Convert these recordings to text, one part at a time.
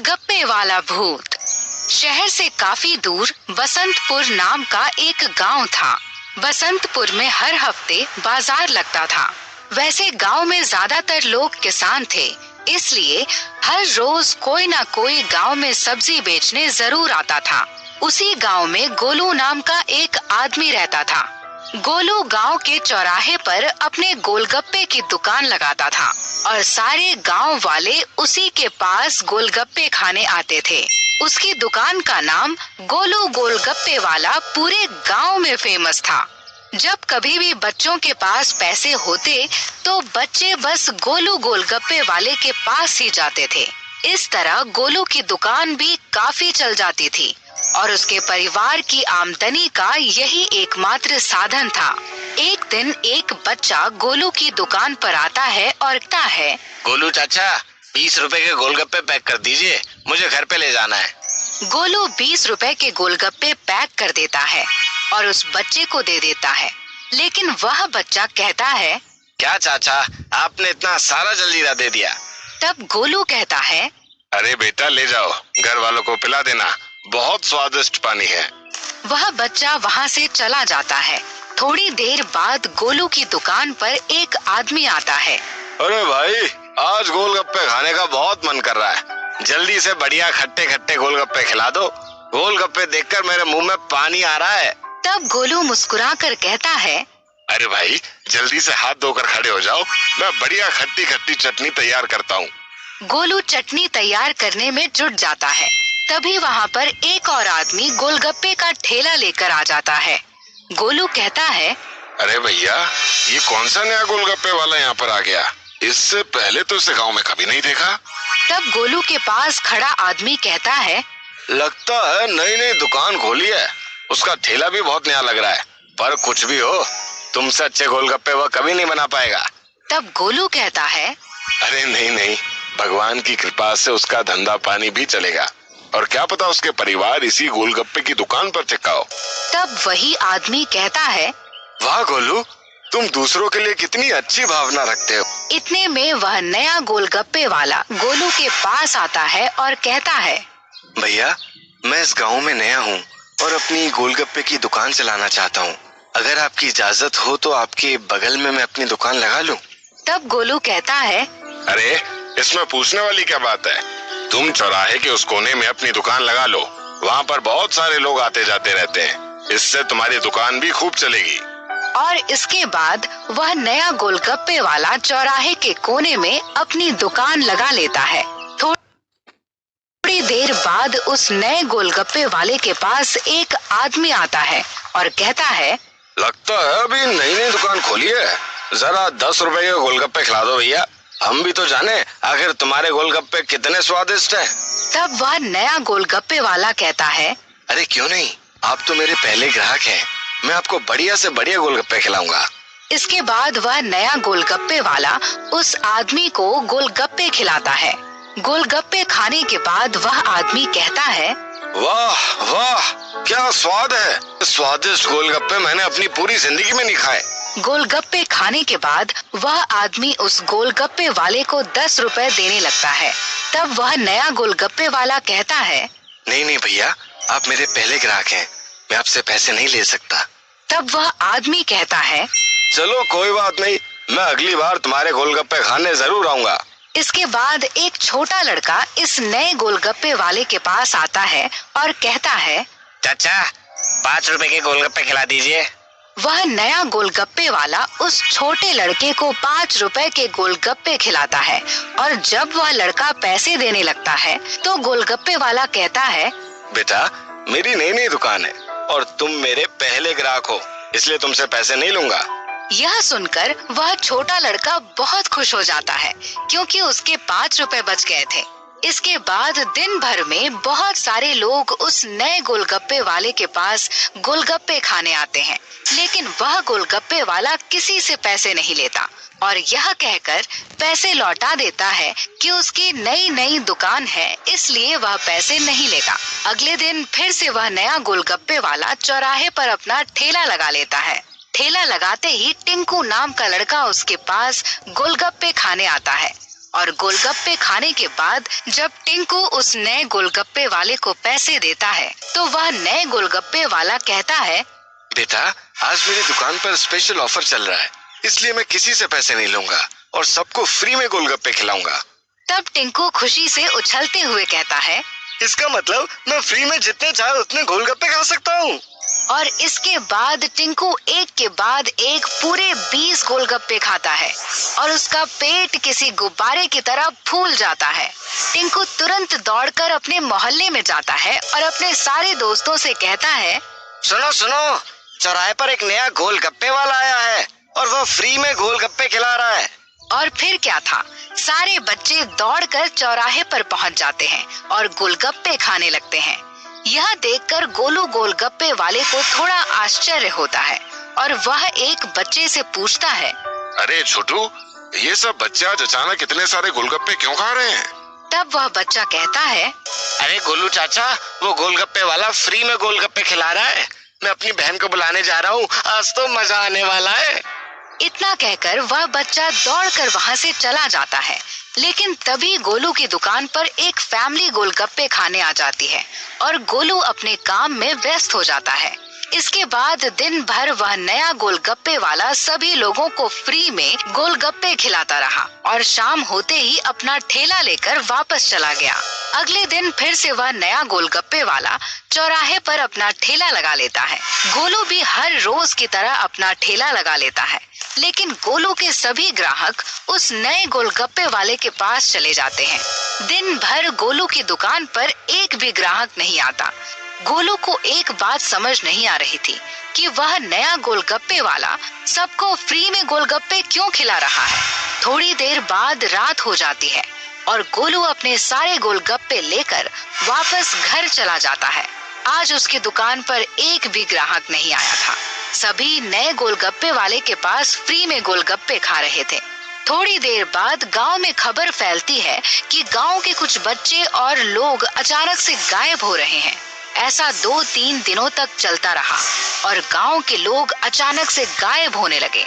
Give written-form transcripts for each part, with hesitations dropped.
गोलगप्पे वाला भूत। शहर से काफी दूर बसंतपुर नाम का एक गांव था। बसंतपुर में हर हफ्ते बाजार लगता था। वैसे गांव में ज्यादातर लोग किसान थे, इसलिए हर रोज कोई ना कोई गांव में सब्जी बेचने जरूर आता था। उसी गांव में गोलू नाम का एक आदमी रहता था। गोलू गांव के चौराहे पर अपने गोलगप्पे की दुकान लगाता था और सारे गांव वाले उसी के पास गोलगप्पे खाने आते थे। उसकी दुकान का नाम गोलू गोलगप्पे वाला पूरे गांव में फेमस था। जब कभी भी बच्चों के पास पैसे होते तो बच्चे बस गोलू गोलगप्पे वाले के पास ही जाते थे। इस तरह गोलू की दुकान भी काफी चल जाती थी और उसके परिवार की आमदनी का यही एकमात्र साधन था। एक दिन एक बच्चा गोलू की दुकान पर आता है और कहता है, गोलू चाचा 20 रुपए के गोलगप्पे पैक कर दीजिए, मुझे घर पे ले जाना है। गोलू 20 रुपए के गोलगप्पे पैक कर देता है और उस बच्चे को दे देता है। लेकिन वह बच्चा कहता है, क्या चाचा आपने इतना सारा जल्दीरा दे दिया? तब गोलू कहता है, अरे बेटा ले जाओ, घर वालों को पिला देना, बहुत स्वादिष्ट पानी है। वह बच्चा वहाँ से चला जाता है। थोड़ी देर बाद गोलू की दुकान पर एक आदमी आता है। अरे भाई, आज गोलगप्पे खाने का बहुत मन कर रहा है, जल्दी से बढ़िया खट्टे खट्टे गोलगप्पे खिला दो। गोलगप्पे देखकर मेरे मुंह में पानी आ रहा है। तब गोलू मुस्कुराकर कहता है, अरे भाई जल्दी से हाथ धोकर खड़े हो जाओ, मैं बढ़िया खट्टी खट्टी चटनी तैयार करता हूँ। गोलू चटनी तैयार करने में जुट जाता है। तभी वहाँ पर एक और आदमी गोलगप्पे का ठेला लेकर आ जाता है। गोलू कहता है, अरे भैया, ये कौन सा नया गोलगप्पे वाला यहाँ पर आ गया? इससे पहले तो इसे गांव में कभी नहीं देखा। तब गोलू के पास खड़ा आदमी कहता है, लगता है नई नई दुकान खोली है, उसका ठेला भी बहुत नया लग रहा है, पर कुछ भी हो तुमसे अच्छे गोलगप्पे वह कभी नहीं बना पाएगा। तब गोलू कहता है, अरे नहीं नहीं, भगवान की कृपा से उसका धंधा पानी भी चलेगा और क्या पता उसके परिवार इसी गोलगप्पे की दुकान पर टिका हो। तब वही आदमी कहता है, वाह गोलू, तुम दूसरों के लिए कितनी अच्छी भावना रखते हो। इतने में वह नया गोलगप्पे वाला गोलू के पास आता है और कहता है, भैया मैं इस गांव में नया हूँ और अपनी गोलगप्पे की दुकान चलाना चाहता हूँ, अगर आपकी इजाजत हो तो आपके बगल में मैं अपनी दुकान लगा लूँ। तब गोलू कहता है, अरे इसमें पूछने वाली क्या बात है, तुम चौराहे के उस कोने में अपनी दुकान लगा लो, वहाँ पर बहुत सारे लोग आते जाते रहते हैं, इससे तुम्हारी दुकान भी खूब चलेगी। और इसके बाद वह नया गोलगप्पे वाला चौराहे के कोने में अपनी दुकान लगा लेता है। थोड़ी देर बाद उस नए गोलगप्पे वाले के पास एक आदमी आता है और कहता है, लगता है अभी नई नई दुकान खोली है, जरा 10 रुपए के गोलगप्पे खिला दो भैया, हम भी तो जाने आखिर तुम्हारे गोलगप्पे कितने स्वादिष्ट हैं। तब वह नया गोलगप्पे वाला कहता है, अरे क्यों नहीं, आप तो मेरे पहले ग्राहक हैं, मैं आपको बढ़िया से बढ़िया गोलगप्पे खिलाऊंगा। इसके बाद वह नया गोलगप्पे वाला उस आदमी को गोलगप्पे खिलाता है। गोलगप्पे खाने के बाद वह आदमी कहता है, वाह वाह, क्या स्वाद है, स्वादिष्ट गोलगप्पे मैंने अपनी पूरी जिंदगी में नहीं खाए। गोलगप्पे खाने के बाद वह आदमी उस गोलगप्पे वाले को 10 रुपए देने लगता है। तब वह नया गोलगप्पे वाला कहता है, नहीं नहीं भैया, आप मेरे पहले ग्राहक हैं, मैं आपसे पैसे नहीं ले सकता। तब वह आदमी कहता है, चलो कोई बात नहीं, मैं अगली बार तुम्हारे गोलगप्पे खाने जरूर आऊंगा। इसके बाद एक छोटा लड़का इस नए गोलगप्पे वाले के पास आता है और कहता है, चाचा 5 रुपए के गोलगप्पे खिला दीजिए। वह नया गोलगप्पे वाला उस छोटे लड़के को 5 रुपए के गोलगप्पे खिलाता है और जब वह लड़का पैसे देने लगता है तो गोलगप्पे वाला कहता है, बेटा मेरी नई नई दुकान है और तुम मेरे पहले ग्राहक हो, इसलिए तुमसे पैसे नहीं लूंगा। यह सुनकर वह छोटा लड़का बहुत खुश हो जाता है क्योंकि उसके 5 रुपए बच गए थे। इसके बाद दिन भर में बहुत सारे लोग उस नए गोलगप्पे वाले के पास गोलगप्पे खाने आते हैं, लेकिन वह गोलगप्पे वाला किसी से पैसे नहीं लेता और यह कहकर पैसे लौटा देता है कि उसकी नई नई दुकान है, इसलिए वह पैसे नहीं लेगा। अगले दिन फिर से वह नया गोलगप्पे वाला चौराहे पर अपना ठेला लगा लेता है। ठेला लगाते ही टिंकू नाम का लड़का उसके पास गोलगप्पे खाने आता है। और गोलगप्पे खाने के बाद जब टिंकू उस नए गोलगप्पे वाले को पैसे देता है तो वह नए गोलगप्पे वाला कहता है, बेटा, आज मेरी दुकान पर स्पेशल ऑफर चल रहा है, इसलिए मैं किसी से पैसे नहीं लूंगा और सबको फ्री में गोलगप्पे खिलाऊंगा। तब टिंकू खुशी से उछलते हुए कहता है, इसका मतलब मैं फ्री में जितने चाहे उतने गोलगप्पे खा सकता हूँ। और इसके बाद टिंकू एक के बाद एक पूरे 20 गोलगप्पे खाता है और उसका पेट किसी गुब्बारे की तरह फूल जाता है। टिंकू तुरंत दौड़कर अपने मोहल्ले में जाता है और अपने सारे दोस्तों से कहता है, सुनो सुनो, चौराहे पर एक नया गोलगप्पे वाला आया है और वो फ्री में गोलगप्पे खिला रहा है। और फिर क्या था, सारे बच्चे दौड़कर चौराहे पर पहुंच जाते हैं और गोलगप्पे खाने लगते हैं। यह देखकर गोलू गोलगप्पे वाले को थोड़ा आश्चर्य होता है और वह एक बच्चे से पूछता है, अरे छोटू, ये सब बच्चे आज अचानक इतने सारे गोलगप्पे क्यों खा रहे हैं? तब वह बच्चा कहता है, अरे गोलू चाचा, वो गोलगप्पे वाला फ्री में गोलगप्पे खिला रहा है। मैं अपनी बहन को बुलाने जा रहा हूँ, आज तो मजा आने वाला है। इतना कहकर वह बच्चा दौड़कर वहां से चला जाता है। लेकिन तभी गोलू की दुकान पर एक फैमिली गोलगप्पे खाने आ जाती है और गोलू अपने काम में व्यस्त हो जाता है। इसके बाद दिन भर वह नया गोलगप्पे वाला सभी लोगों को फ्री में गोलगप्पे खिलाता रहा और शाम होते ही अपना ठेला लेकर वापस चला गया। अगले दिन फिर से वह नया गोलगप्पे वाला चौराहे पर अपना ठेला लगा लेता है। गोलू भी हर रोज की तरह अपना ठेला लगा लेता है, लेकिन गोलू के सभी ग्राहक उस नए गोलगप्पे वाले के पास चले जाते हैं। दिन भर गोलू की दुकान पर एक भी ग्राहक नहीं आता। गोलू को एक बात समझ नहीं आ रही थी कि वह नया गोलगप्पे वाला सबको फ्री में गोलगप्पे क्यों खिला रहा है। थोड़ी देर बाद रात हो जाती है और गोलू अपने सारे गोलगप्पे लेकर वापस घर चला जाता है। आज उसकी दुकान पर एक भी ग्राहक नहीं आया था। सभी नए गोलगप्पे वाले के पास फ्री में गोलगप्पे खा रहे थे। थोड़ी देर बाद गांव में खबर फैलती है कि गांव के कुछ बच्चे और लोग अचानक से गायब हो रहे हैं। ऐसा 2-3 दिनों तक चलता रहा और गांव के लोग अचानक से गायब होने लगे।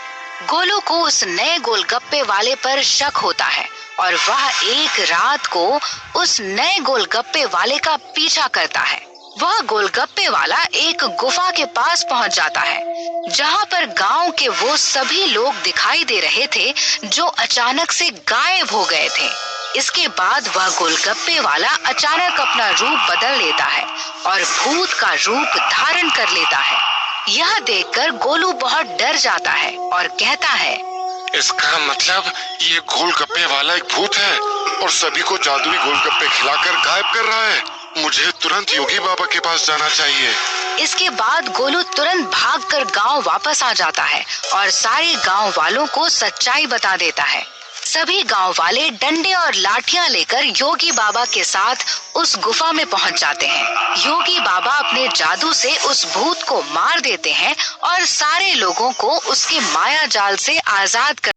गोलू को उस नए गोलगप्पे वाले पर शक होता है और वह एक रात को उस नए गोलगप्पे वाले का पीछा करता है। वह गोलगप्पे वाला एक गुफा के पास पहुंच जाता है, जहां पर गांव के वो सभी लोग दिखाई दे रहे थे जो अचानक से गायब हो गए थे। इसके बाद वह गोलगप्पे वाला अचानक अपना रूप बदल लेता है और भूत का रूप धारण कर लेता है। यह देखकर गोलू बहुत डर जाता है और कहता है, इसका मतलब ये गोलगप्पे वाला एक भूत है और सभी को जादुई गोलगप्पे खिलाकर गायब कर रहा है। मुझे तुरंत योगी बाबा के पास जाना चाहिए। इसके बाद गोलू तुरंत भागकर गांव वापस आ जाता है और सारे गांव वालों को सच्चाई बता देता है। सभी गांव वाले डंडे और लाठियां लेकर योगी बाबा के साथ उस गुफा में पहुंच जाते हैं। योगी बाबा अपने जादू से उस भूत को मार देते हैं और सारे लोगों को उसके माया जाल से आजाद कर